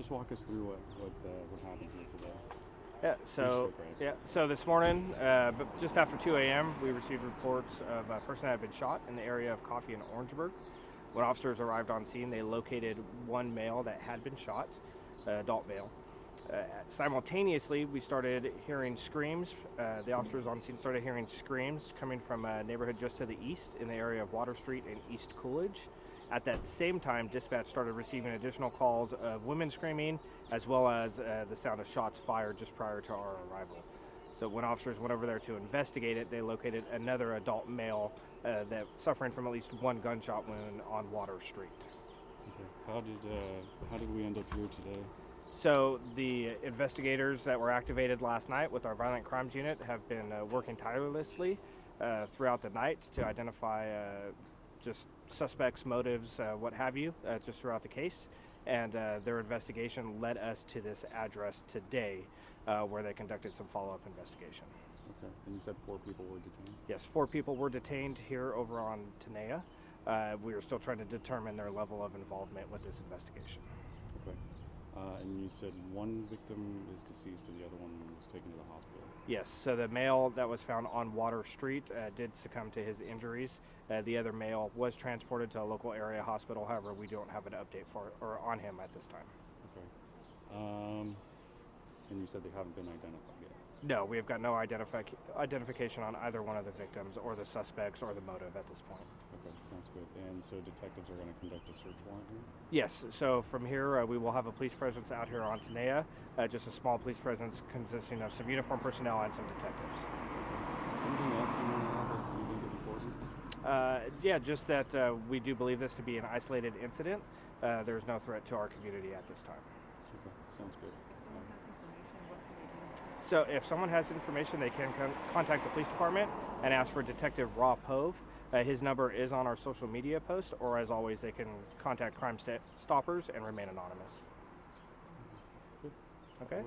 Just walk us through what happened here today. So this morning, just after 2 a.m., we received reports of a person that had been shot in the area of Coffee and Orangeburg. When officers arrived on scene, they located one male that had been shot, adult male. Simultaneously, we started hearing screams. The officers on scene started hearing screams coming from a neighborhood just to the east in the area of Water Street and East Coolidge. At that same time, dispatch started receiving additional calls of women screaming, as well as the sound of shots fired just prior to our arrival. So when officers went over there to investigate it, they located another adult male that suffering from at least one gunshot wound on Water Street. Okay. How did we end up here today? So the investigators that were activated last night with our violent crimes unit have been working tirelessly throughout the night to identify just suspects, motives, what have you, just throughout the case. And their investigation led us to this address today where they conducted some follow-up investigation. Okay, and you said 4 people were detained? Yes, 4 people were detained here over on Tenaya. We are still trying to determine their level of involvement with this investigation. Okay. And you said one victim is deceased and the other one was taken to the hospital? Yes, so the male that was found on Water Street did succumb to his injuries. The other male was transported to a local area hospital. However, we don't have an update on him at this time. Okay. And you said they haven't been identified yet? No, we have got no identification on either one of the victims or the suspects or the motive at this point. Okay, sounds good. And so detectives are going to conduct a search warrant here? Yes, so from here we will have a police presence out here on Tenaya, just a small police presence consisting of some uniformed personnel and some detectives. Anything else you want to add that you think is important? Just that we do believe this to be an isolated incident. There's no threat to our community at this time. Okay, sounds good. So if someone has information, they can contact the police department and ask for Detective Rob Hove. His number is on our social media post, or as always, they can contact Crime Stoppers and remain anonymous. Good. Okay?